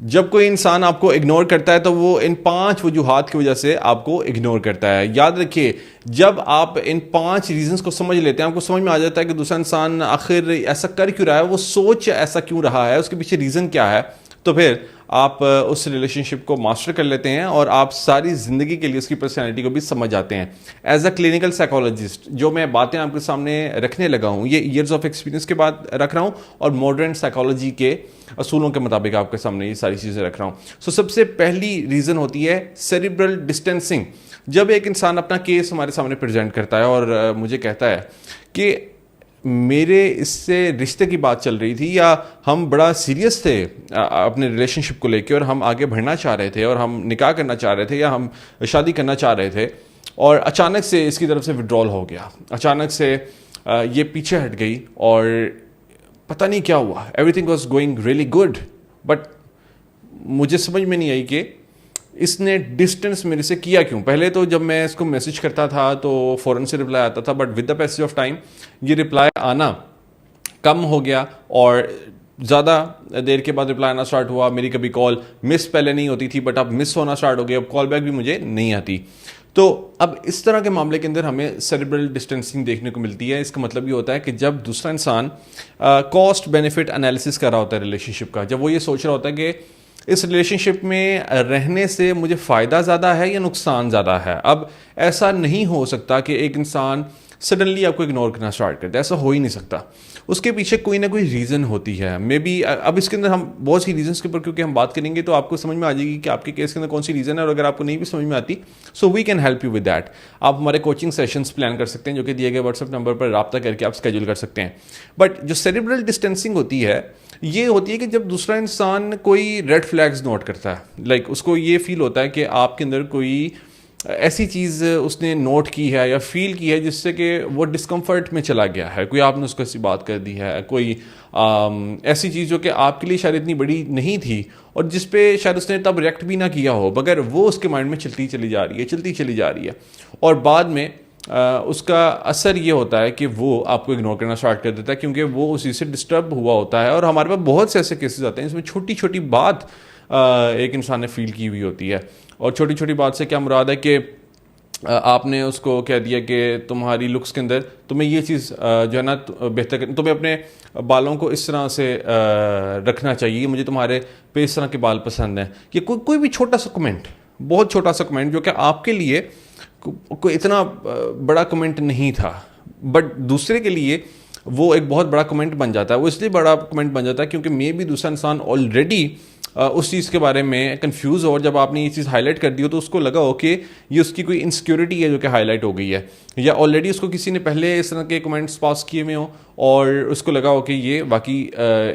جب کوئی انسان آپ کو اگنور کرتا ہے تو وہ ان 5 وجوہات کی وجہ سے آپ کو اگنور کرتا ہے. یاد رکھیے جب آپ ان 5 ریزنز کو سمجھ لیتے ہیں, آپ کو سمجھ میں آ جاتا ہے کہ دوسرا انسان آخر ایسا کر کیوں رہا ہے, وہ سوچ ایسا کیوں رہا ہے, اس کے پیچھے ریزن کیا ہے, تو پھر آپ اس ریلیشن شپ کو ماسٹر کر لیتے ہیں اور آپ ساری زندگی کے لیے اس کی پرسنالٹی کو بھی سمجھ جاتے ہیں. ایز اے کلینکل سائیکالوجسٹ جو میں باتیں آپ کے سامنے رکھنے لگا ہوں, یہ ایئرز آف ایکسپیرینس کے بعد رکھ رہا ہوں اور ماڈرن سائیکالوجی کے اصولوں کے مطابق آپ کے سامنے یہ ساری چیزیں رکھ رہا ہوں. سب سے پہلی ریزن ہوتی ہے سیریبرل ڈسٹینسنگ. جب ایک انسان اپنا کیس ہمارے سامنے پریزنٹ کرتا ہے اور مجھے کہتا ہے کہ میرے اس سے رشتے کی بات چل رہی تھی, یا ہم بڑا سیریس تھے اپنے ریلیشن شپ کو لے کے اور ہم آگے بڑھنا چاہ رہے تھے اور ہم نکاح کرنا چاہ رہے تھے یا ہم شادی کرنا چاہ رہے تھے, اور اچانک سے اس کی طرف سے وڈرال ہو گیا, اچانک سے یہ پیچھے ہٹ گئی اور پتہ نہیں کیا ہوا, every thing was going really good, but مجھے سمجھ میں نہیں آئی کہ اس نے ڈسٹینس میرے سے کیا کیوں. پہلے تو جب میں اس کو میسج کرتا تھا تو فوراً سے رپلائی آتا تھا, but with the passage of time یہ رپلائی آنا کم ہو گیا اور زیادہ دیر کے بعد رپلائی آنا اسٹارٹ ہوا. میری کبھی کال مس پہلے نہیں ہوتی تھی بٹ اب مس ہونا اسٹارٹ ہو گئی, اب کال بیک بھی مجھے نہیں آتی. تو اب اس طرح کے معاملے کے اندر ہمیں سیریبرل ڈسٹینسنگ دیکھنے کو ملتی ہے. اس کا مطلب یہ ہوتا ہے کہ جب دوسرا انسان کاسٹ بینیفٹ انالیسس کر رہا ہوتا ہے ریلیشن شپ کا, جب وہ یہ سوچ رہا ہوتا ہے کہ اس ریلیشن شپ میں رہنے سے مجھے فائدہ زیادہ ہے یا نقصان زیادہ ہے. اب ایسا نہیں ہو سکتا کہ ایک انسان سڈنلی آپ کو اگنور کرنا اسٹارٹ کرتا ہے, ایسا ہو ہی نہیں سکتا. اس کے پیچھے کوئی نہ کوئی ریزن ہوتی ہے. مے بی اب اس کے اندر ہم بہت سی ریزنس کے اوپر کیونکہ ہم بات کریں گے تو آپ کو سمجھ میں آ جائے گی کہ آپ کے کیس کے اندر کون سی ریزن ہے, اور اگر آپ کو نہیں بھی سمجھ میں آتی so we can help you with that. آپ ہمارے کوچنگ سیشنس پلان کر سکتے ہیں جو کہ دیے گئے واٹس ایپ نمبر پر رابطہ کر کے آپ اسکیجول کر سکتے ہیں. بٹ جو سیریبرل ڈسٹینسنگ ہوتی ہے یہ ہوتی ہے کہ جب دوسرا انسان کوئی ریڈ فلیگز نوٹ کرتا ہے, لائک اس کو یہ فیل ہوتا ہے کہ آپ کے اندر کوئی ایسی چیز اس نے نوٹ کی ہے یا فیل کی ہے جس سے کہ وہ ڈسکمفرٹ میں چلا گیا ہے, کوئی آپ نے اس کو ایسی بات کر دی ہے, کوئی ایسی چیز جو کہ آپ کے لیے شاید اتنی بڑی نہیں تھی اور جس پہ شاید اس نے تب ریئیکٹ بھی نہ کیا ہو, مگر وہ اس کے مائنڈ میں چلتی چلی جا رہی ہے اور بعد میں اس کا اثر یہ ہوتا ہے کہ وہ آپ کو اگنور کرنا اسٹارٹ کر دیتا ہے کیونکہ وہ اسی سے ڈسٹرب ہوا ہوتا ہے. اور ہمارے پاس بہت سے ایسے کیسز آتے ہیں جس میں چھوٹی چھوٹی بات ایک انسان نے فیل کی ہوئی ہوتی ہے, اور چھوٹی چھوٹی بات سے کیا مراد ہے کہ آپ نے اس کو کہہ دیا کہ تمہاری لکس کے اندر تمہیں یہ چیز جو ہے نا بہتر, تمہیں اپنے بالوں کو اس طرح سے رکھنا چاہیے, مجھے تمہارے پہ اس طرح کے بال پسند ہیں. یہ کوئی بھی چھوٹا سا کمنٹ, بہت چھوٹا سا کمنٹ جو کہ آپ کے لیے کوئی اتنا بڑا کمنٹ نہیں تھا بٹ دوسرے کے لیے وہ ایک بہت بڑا کمنٹ بن جاتا ہے. وہ اس لیے بڑا کمنٹ بن جاتا ہے کیونکہ مے بی دوسرا انسان آلریڈی اس چیز کے بارے میں کنفیوز ہو, اور جب آپ نے یہ چیز ہائی لائٹ کر دی ہو تو اس کو لگا ہو کہ یہ اس کی کوئی انسیکیورٹی ہے جو کہ ہائی لائٹ ہو گئی ہے, یا آلریڈی اس کو کسی نے پہلے اس طرح کے کمنٹس پاس کیے ہوئے ہوں اور اس کو لگا ہو کہ یہ واقعی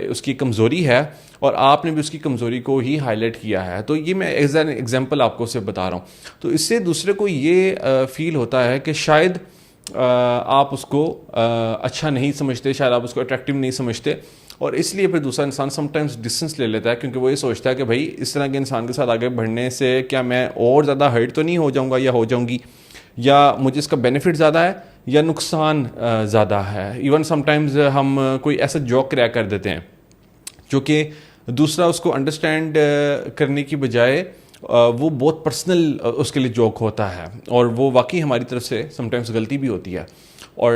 اس کی کمزوری ہے اور آپ نے بھی اس کی کمزوری کو ہی ہائی لائٹ کیا ہے. تو یہ میں ایز این ایگزامپل آپ کو سے بتا رہا ہوں. تو اس سے دوسرے کو یہ فیل ہوتا ہے کہ شاید آپ اس کو اچھا نہیں سمجھتے, شاید آپ اس کو اٹریکٹیو نہیں سمجھتے, اور اس لیے پھر دوسرا انسان سم ٹائمز ڈسٹینس لے لیتا ہے کیونکہ وہ یہ سوچتا ہے کہ بھائی اس طرح کے انسان کے ساتھ آگے بڑھنے سے کیا میں اور زیادہ ہرٹ تو نہیں ہو جاؤں گا یا ہو جاؤں گی, یا مجھے اس کا بینیفٹ زیادہ ہے یا نقصان زیادہ ہے. ایون سم ٹائمز ہم کوئی ایسا جوک کریک کر دیتے ہیں جو کہ دوسرا اس کو انڈرسٹینڈ کرنے کی بجائے وہ بہت پرسنل اس کے لیے جوک ہوتا ہے, اور وہ واقعی ہماری طرف سے سم ٹائمز غلطی بھی ہوتی ہے, اور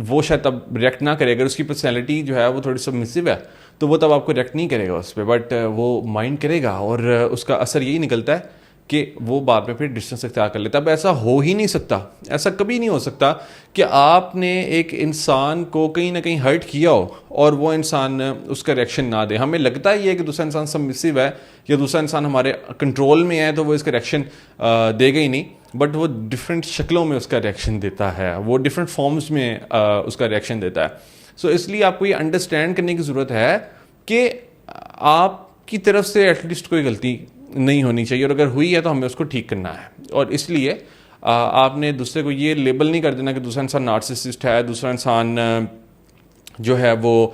وہ شاید تب ریئیکٹ نہ کرے. اگر اس کی پرسنالٹی جو ہے وہ تھوڑی سبمسو ہے تو وہ تب آپ کو ریئیکٹ نہیں کرے گا اس پہ, بٹ وہ مائنڈ کرے گا اور اس کا اثر یہی نکلتا ہے کہ وہ بعد میں پھر ڈسٹینس اختیار کر لیتا ہے. اب ایسا ہو ہی نہیں سکتا, ایسا کبھی نہیں ہو سکتا کہ آپ نے ایک انسان کو کہیں نہ کہیں ہرٹ کیا ہو اور وہ انسان اس کا ریئیکشن نہ دے. ہمیں لگتا ہی ہے کہ دوسرا انسان سبمسو ہے یا دوسرا انسان ہمارے کنٹرول میں ہے تو وہ اس کا ریئیکشن دے گا ہی نہیں, بٹ وہ ڈفرینٹ شکلوں میں اس کا ریئیکشن دیتا ہے, وہ ڈفرینٹ فارمز میں اس کا ریئیکشن دیتا ہے. سو اس لیے آپ کو یہ انڈرسٹینڈ کرنے کی ضرورت ہے کہ آپ کی طرف سے ایٹ لیسٹ کوئی غلطی نہیں ہونی چاہیے, اور اگر ہوئی ہے تو ہمیں اس کو ٹھیک کرنا ہے. اور اس لیے آپ نے دوسرے کو یہ لیبل نہیں کر دینا کہ دوسرا انسان نارسسسٹ ہے, دوسرا انسان جو ہے وہ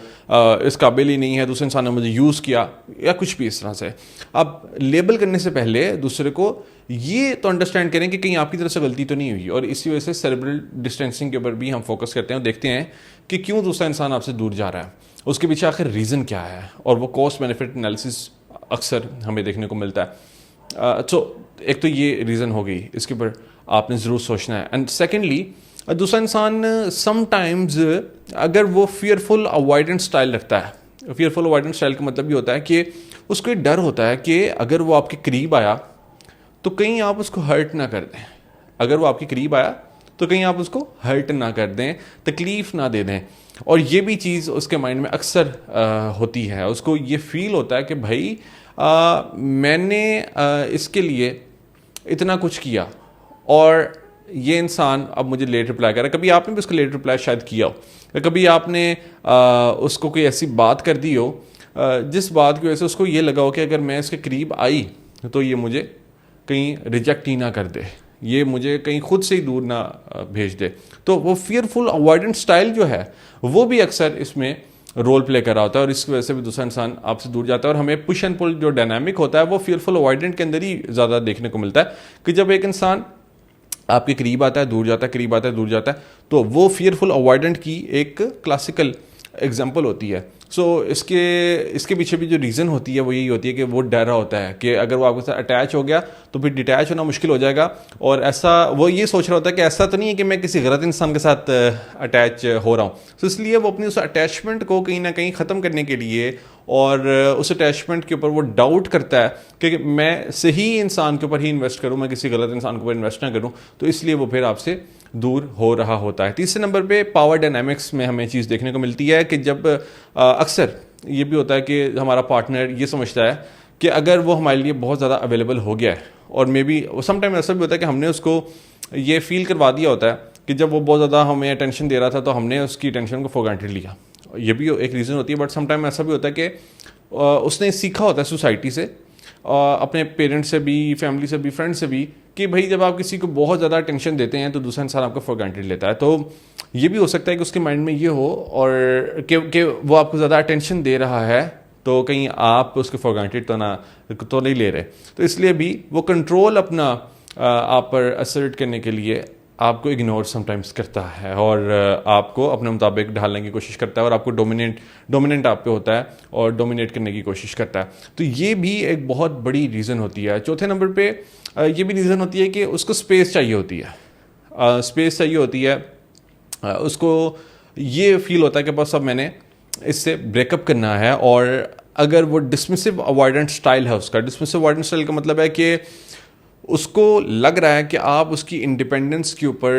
اس قابل ہی نہیں ہے, دوسرے انسان نے مجھے یوز کیا یا کچھ بھی اس طرح سے. اب لیبل کرنے سے پہلے دوسرے کو یہ تو انڈرسٹینڈ کریں کہ کہیں آپ کی طرف سے غلطی تو نہیں ہوئی, اور اسی وجہ سے سیریبرل ڈسٹینسنگ کے اوپر بھی ہم فوکس کرتے ہیں اور دیکھتے ہیں کہ کیوں دوسرا انسان آپ سے دور جا رہا ہے, اس کے پیچھے آخر ریزن کیا ہے, اور وہ کاسٹ بینیفٹ انالیسس اکثر ہمیں دیکھنے کو ملتا ہے. تو ایک تو یہ ریزن ہو گئی, اس کے اوپر آپ نے ضرور سوچنا ہے. اینڈ سیکنڈلی دوسرا انسان سم ٹائمز اگر وہ فیئرفل اوائڈنس اسٹائل رکھتا ہے, فیئرفل اوائڈنس اسٹائل کا مطلب یہ ہوتا ہے کہ اس کو یہ ڈر ہوتا ہے کہ اگر وہ آپ کے قریب آیا تو کہیں آپ اس کو ہرٹ نہ کر دیں, اگر وہ آپ کے قریب آیا تو کہیں آپ اس کو ہرٹ نہ کر دیں, تکلیف نہ دے دیں. اور یہ بھی چیز اس کے مائنڈ میں اکثر ہوتی ہے, اس کو یہ فیل ہوتا ہے کہ بھائی میں نے اس کے لیے اتنا کچھ کیا اور یہ انسان اب مجھے لیٹ رپلائی کر رہا ہے. کبھی آپ نے بھی اس کو لیٹ رپلائی شاید کیا ہو, کبھی آپ نے اس کو کوئی ایسی بات کر دی ہو جس بات کی وجہ سے اس کو یہ لگا ہو کہ اگر میں اس کے قریب آئی تو یہ مجھے کہیں ریجیکٹ ہی نہ کر دے, یہ مجھے کہیں خود سے ہی دور نہ بھیج دے. تو وہ فیئرفل اوائڈنس اسٹائل جو ہے وہ بھی اکثر اس میں رول پلے کر رہا ہوتا ہے, اور اس کی وجہ سے بھی دوسرا انسان آپ سے دور جاتا ہے. اور ہمیں پش اینڈ پل جو ڈائنامک ہوتا ہے وہ فیئرفل اوائڈنٹ کے اندر ہی زیادہ دیکھنے کو ملتا ہے, کہ جب ایک انسان آپ کے قریب آتا ہے دور جاتا ہے, قریب آتا ہے دور جاتا ہے, تو وہ فیئرفل اوائڈنٹ کی ایک کلاسیکل ایگزامپل ہوتی ہے. سو اس کے پیچھے بھی جو ریزن ہوتی ہے وہ یہی ہوتی ہے کہ وہ ڈر رہا ہوتا ہے کہ اگر وہ آپ کے ساتھ اٹیچ ہو گیا تو پھر ڈیٹیچ ہونا مشکل ہو جائے گا. اور ایسا وہ یہ سوچ رہا ہوتا ہے کہ ایسا تو نہیں ہے کہ میں کسی غلط انسان کے ساتھ اٹیچ ہو رہا ہوں. تو اس لیے وہ اپنی اس اٹیچمنٹ کو کہیں نہ کہیں ختم کرنے کے لیے اور اس اٹیچمنٹ کے اوپر وہ ڈاؤٹ کرتا ہے کہ میں صحیح انسان کے اوپر ہی انویسٹ کروں, میں کسی غلط انسان کے اوپر انویسٹ نہ کروں. تو اس لیے وہ پھر آپ سے دور ہو رہا ہوتا ہے. تیسرے نمبر پہ پاور ڈائنامکس میں ہمیں چیز دیکھنے کو ملتی ہے کہ جب اکثر یہ بھی ہوتا ہے کہ ہمارا پارٹنر یہ سمجھتا ہے کہ اگر وہ ہمارے لیے بہت زیادہ اویلیبل ہو گیا ہے, اور مے بی سم ٹائم ایسا بھی ہوتا ہے کہ ہم نے اس کو یہ فیل کروا دیا ہوتا ہے کہ جب وہ بہت زیادہ ہمیں اٹینشن دے رہا تھا تو ہم نے اس کی اٹینشن کو فور گرانٹیڈ لیا. یہ بھی ایک ریزن ہوتی ہے. بٹ سم ٹائم ایسا بھی ہوتا ہے کہ اس نے سیکھا ہوتا ہے سوسائٹی سے, اپنے پیرنٹس سے بھی, فیملی سے بھی, فرینڈ سے بھی, کہ بھائی جب آپ کسی کو بہت زیادہ اٹینشن دیتے ہیں تو دوسرا انسان آپ کو فور گرانٹیڈ لیتا ہے. تو یہ بھی ہو سکتا ہے کہ اس کے مائنڈ میں یہ ہو اور کہ وہ آپ کو زیادہ اٹینشن دے رہا ہے تو کہیں آپ اس کو فور گرانٹیڈ تو نہیں لے رہے. تو اس لیے بھی وہ کنٹرول اپنا آپ پر اسرٹ کرنے کے لیے آپ کو اگنور سم ٹائمز کرتا ہے اور آپ کو اپنے مطابق ڈھالنے کی کوشش کرتا ہے, اور آپ کو ڈومیننٹ آپ پہ ہوتا ہے اور ڈومینیٹ کرنے کی کوشش کرتا ہے. تو یہ بھی ایک بہت بڑی ریزن ہوتی ہے. چوتھے نمبر پہ یہ بھی ریزن ہوتی ہے کہ اس کو اسپیس چاہیے ہوتی ہے, اسپیس چاہیے ہوتی ہے. اس کو یہ فیل ہوتا ہے کہ بس اب میں نے اس سے بریک اپ کرنا ہے. اور اگر وہ ڈسمسو اوائڈنٹ اسٹائل ہے, اس کا ڈسمسو اوائڈنٹ اسٹائل کا مطلب ہے کہ اس کو لگ رہا ہے کہ آپ اس کی انڈیپینڈنس کے اوپر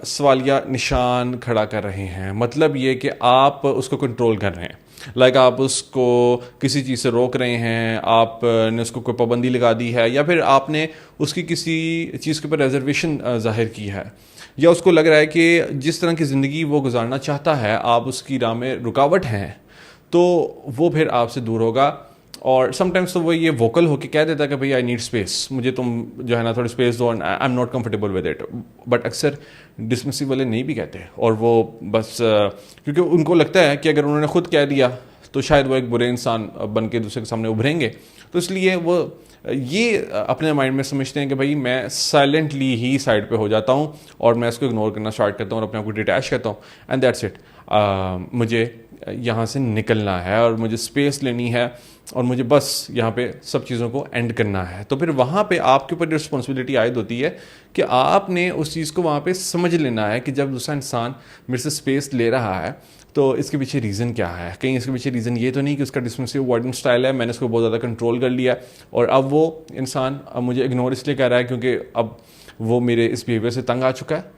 سوالیہ نشان کھڑا کر رہے ہیں. مطلب یہ کہ آپ اس کو کنٹرول کر رہے ہیں, لائک آپ اس کو کسی چیز سے روک رہے ہیں, آپ نے اس کو کوئی پابندی لگا دی ہے, یا پھر آپ نے اس کی کسی چیز کے اوپر ریزرویشن ظاہر کی ہے, یا اس کو لگ رہا ہے کہ جس طرح کی زندگی وہ گزارنا چاہتا ہے آپ اس کی راہ میں رکاوٹ ہیں, تو وہ پھر آپ سے دور ہوگا. اور سم ٹائمس تو وہ یہ ووکل ہو کے کہہ دیتا ہے کہ بھائی آئی نیڈ اسپیس, مجھے تم جو ہے نا تھوڑی اسپیس دو, I am not comfortable with it. But اکثر ڈسمسو والے نہیں بھی کہتے, اور وہ بس کیونکہ ان کو لگتا ہے کہ اگر انہوں نے خود کہہ دیا تو شاید وہ ایک برے انسان بن کے دوسرے کے سامنے ابھریں گے. تو اس لیے وہ یہ اپنے مائنڈ میں سمجھتے ہیں کہ بھائی میں سائلنٹلی ہی سائڈ پہ ہو جاتا ہوں اور میں اس کو اگنور کرنا اسٹارٹ کرتا ہوں اور اپنے آپ کو ڈیٹیچ کرتا ہوں, اینڈ دیٹس اٹ. مجھے یہاں سے نکلنا ہے اور مجھے اسپیس لینی ہے اور مجھے بس یہاں پہ سب چیزوں کو اینڈ کرنا ہے. تو پھر وہاں پہ آپ کے اوپر رسپانسبلٹی عائد ہوتی ہے کہ آپ نے اس چیز کو وہاں پہ سمجھ لینا ہے کہ جب دوسرا انسان میرے سے اسپیس لے رہا ہے تو اس کے پیچھے ریزن کیا ہے. کہیں اس کے پیچھے ریزن یہ تو نہیں کہ اس کا ڈسمسو اوائڈنٹ اسٹائل ہے, میں نے اس کو بہت زیادہ کنٹرول کر لیا اور اب وہ انسان اب مجھے اگنور اس لیے کر رہا ہے کیونکہ اب وہ میرے اس بیہیویئر سے تنگ آ چکا ہے.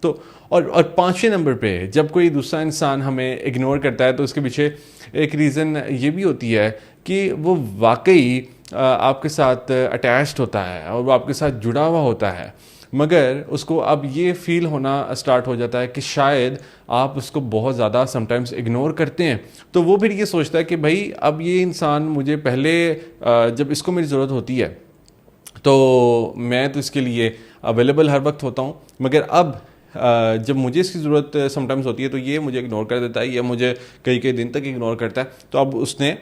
تو اور پانچویں نمبر پہ جب کوئی دوسرا انسان ہمیں اگنور کرتا ہے تو اس کے پیچھے ایک ریزن یہ بھی ہوتی ہے کہ وہ واقعی آپ کے ساتھ اٹیچڈ ہوتا ہے اور وہ آپ کے ساتھ جڑا ہوا ہوتا ہے, مگر اس کو اب یہ فیل ہونا اسٹارٹ ہو جاتا ہے کہ شاید آپ اس کو بہت زیادہ سم ٹائمز اگنور کرتے ہیں. تو وہ پھر یہ سوچتا ہے کہ بھائی اب یہ انسان مجھے پہلے جب اس کو میری ضرورت ہوتی ہے تو میں تو اس کے لیے اویلیبل ہر وقت ہوتا ہوں, مگر اب جب مجھے اس کی ضرورت سم ٹائمز ہوتی ہے تو یہ مجھے اگنور کر دیتا ہے, یا مجھے کئی دن تک اگنور کرتا ہے. تو اب اس نے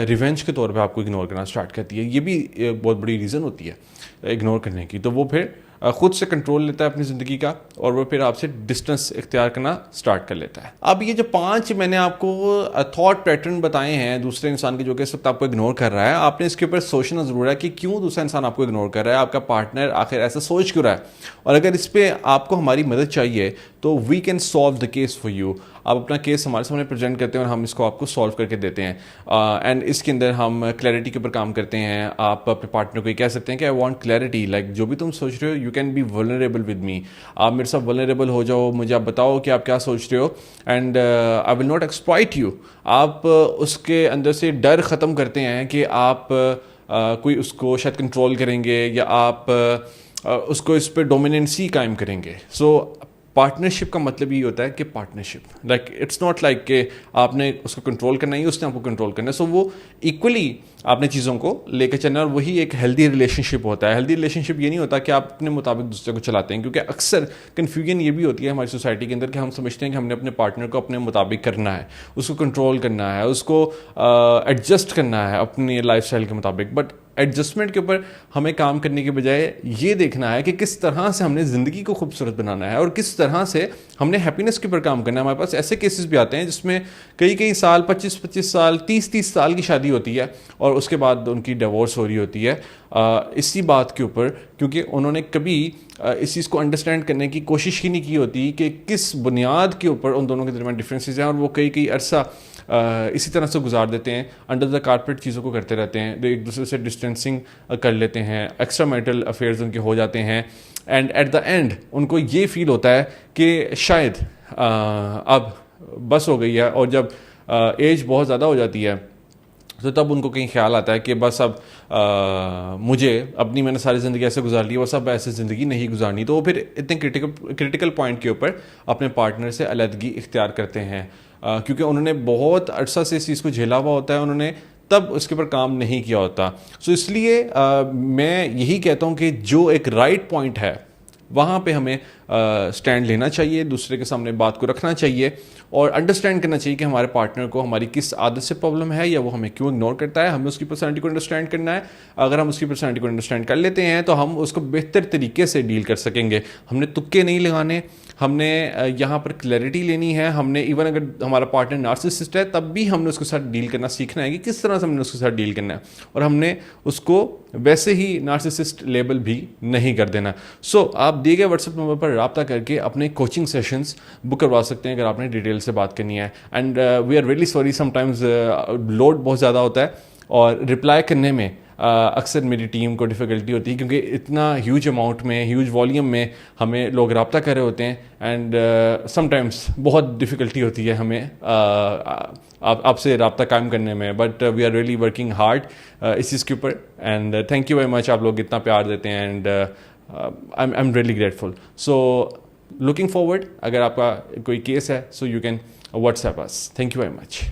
ریونج کے طور پہ آپ کو اگنور کرنا اسٹارٹ کرتی ہے. یہ بھی بہت بڑی ریزن ہوتی ہے اگنور کرنے کی. تو وہ پھر خود سے کنٹرول لیتا ہے اپنی زندگی کا, اور وہ پھر آپ سے ڈسٹنس اختیار کرنا سٹارٹ کر لیتا ہے. اب یہ جو 5 میں نے آپ کو تھاٹ پیٹرن بتائے ہیں دوسرے انسان کے, جو کہ اس وقت آپ کو اگنور کر رہا ہے, آپ نے اس کے اوپر سوچنا ضرور ہے کہ کیوں دوسرا انسان آپ کو اگنور کر رہا ہے, آپ کا پارٹنر آخر ایسا سوچ کیوں رہا ہے, اور اگر اس پہ آپ کو ہماری مدد چاہیے تو we can solve the case for you. آپ اپنا کیس ہمارے سامنے پریزنٹ کرتے ہیں اور ہم اس کو آپ کو سالو کر کے دیتے ہیں, اینڈ اس کے اندر ہم کلیئرٹی کے اوپر کام کرتے ہیں. آپ اپنے پارٹنر کو یہ کہہ سکتے ہیں کہ آئی وانٹ کلیئرٹی, لائک جو بھی تم سوچ رہے ہو you can be vulnerable with me, آپ میرے ساتھ ولنریبل ہو جاؤ, مجھے آپ بتاؤ کہ آپ کیا سوچ رہے ہو, and I will not exploit you. آپ اس کے اندر سے ڈر ختم کرتے ہیں کہ آپ کوئی اس کو شاید کنٹرول کریں گے یا آپ اس کو اس پہ ڈومیننسی قائم کریں گے. سو پارٹنرشپ کا مطلب یہ ہوتا ہے کہ partnership like it's not like کہ آپ نے اس کو کنٹرول کرنا ہے, اس نے آپ کو کنٹرول کرنا ہے. سو وہ ایکولی آپ نے چیزوں کو لے کے چلنا ہے, اور وہی ایک ہیلدی ریلیشن شپ ہوتا ہے. ہیلدی ریلیشن شپ یہ نہیں ہوتا کہ آپ اپنے مطابق دوسرے کو چلاتے ہیں, کیونکہ اکثر کنفیوژن یہ بھی ہوتی ہے ہماری سوسائٹی کے اندر کہ ہم سمجھتے ہیں کہ ہم نے اپنے پارٹنر کو اپنے مطابق کرنا ہے, اس کو کنٹرول کرنا ہے, اس کو ایڈجسٹ کرنا ہے اپنی لائف اسٹائل کے مطابق. بٹ ایڈجسٹمنٹ کے اوپر ہمیں کام کرنے کے بجائے یہ دیکھنا ہے کہ کس طرح سے ہم نے زندگی کو خوبصورت بنانا ہے, اور کس طرح سے ہم نے ہیپینس کے اوپر کام کرنا ہے. ہمارے پاس ایسے کیسز بھی آتے ہیں جس میں کئی سال 25 سال 30 سال کی شادی ہوتی ہے, اور اس کے بعد ان کی ڈیورس ہو رہی ہوتی ہے اسی بات کے اوپر, کیونکہ انہوں نے کبھی اس چیز کو انڈرسٹینڈ کرنے کی کوشش ہی نہیں کی ہوتی کہ کس بنیاد کے اوپر ان دونوں کے درمیان ڈفرینسز ہیں, اور وہ کئی عرصہ اسی طرح سے گزار دیتے ہیں, انڈر دا کارپیٹ چیزوں کو کرتے رہتے ہیں, ایک دوسرے سے ڈسٹینسنگ کر لیتے ہیں, ایکسٹرا میرٹل افیئرز ان کے ہو جاتے ہیں, اینڈ ایٹ دا اینڈ ان کو یہ فیل ہوتا ہے کہ شاید اب بس ہو گئی ہے, اور جب ایج بہت زیادہ ہو جاتی ہے تو تب ان کو کہیں خیال آتا ہے کہ بس اب مجھے اپنی میں نے ساری زندگی ایسے گزار لی, بس اب ایسے زندگی نہیں گزارنی. تو وہ پھر اتنے کرٹیکل پوائنٹ کے اوپر اپنے پارٹنر سے علیحدگی اختیار کرتے ہیں, کیونکہ انہوں نے بہت عرصہ سے اس چیز کو جھیلا ہوا ہوتا ہے, انہوں نے تب اس کے اوپر کام نہیں کیا ہوتا. سو اس لیے میں یہی کہتا ہوں کہ جو ایک رائٹ پوائنٹ ہے وہاں پہ ہمیں اسٹینڈ لینا چاہیے, دوسرے کے سامنے بات کو رکھنا چاہیے, اور انڈرسٹینڈ کرنا چاہیے کہ ہمارے پارٹنر کو ہماری کس عادت سے پرابلم ہے, یا وہ ہمیں کیوں اگنور کرتا ہے. ہمیں اس کی پرسنالٹی کو انڈرسٹینڈ کرنا ہے. اگر ہم اس کی پرسنالٹی کو انڈرسٹینڈ کر لیتے ہیں تو ہم اس کو بہتر طریقے سے ڈیل کر سکیں گے. ہم نے تکے نہیں لگانے, ہم نے یہاں پر کلیئرٹی لینی ہے. ہم نے ایون اگر ہمارا پارٹنر نارسسسٹ ہے تب بھی ہم نے اس کے ساتھ ڈیل کرنا سیکھنا ہے کہ کس طرح سے ہم نے اس کے ساتھ ڈیل کرنا ہے, اور ہم نے اس کو ویسے ہی نارسسسٹ لیبل بھی نہیں کر دینا. سو آپ دیے گئے واٹس ایپ نمبر پر رابطہ کر کے اپنے کوچنگ سیشنز بک کروا سکتے ہیں اگر آپ نے ڈیٹیل سے بات کرنی ہے. And we are really sorry, sometimes load بہت زیادہ ہوتا ہے اور رپلائی کرنے میں اکثر میری ٹیم کو ڈیفیکلٹی ہوتی ہے, کیونکہ اتنا ہیوج اماؤنٹ میں, ہیوج والیوم میں ہمیں لوگ رابطہ کر رہے ہوتے ہیں, اینڈ سم ٹائمز بہت ڈیفیکلٹی ہوتی ہے ہمیں آپ سے رابطہ قائم کرنے میں. But we are really working hard اس چیز کے اوپر, and thank you very much, آپ لوگ اتنا پیار دیتے ہیں, and I am really grateful. So looking forward, اگر آپ کا کوئی کیس ہے so you can what's app us. Thank you very much.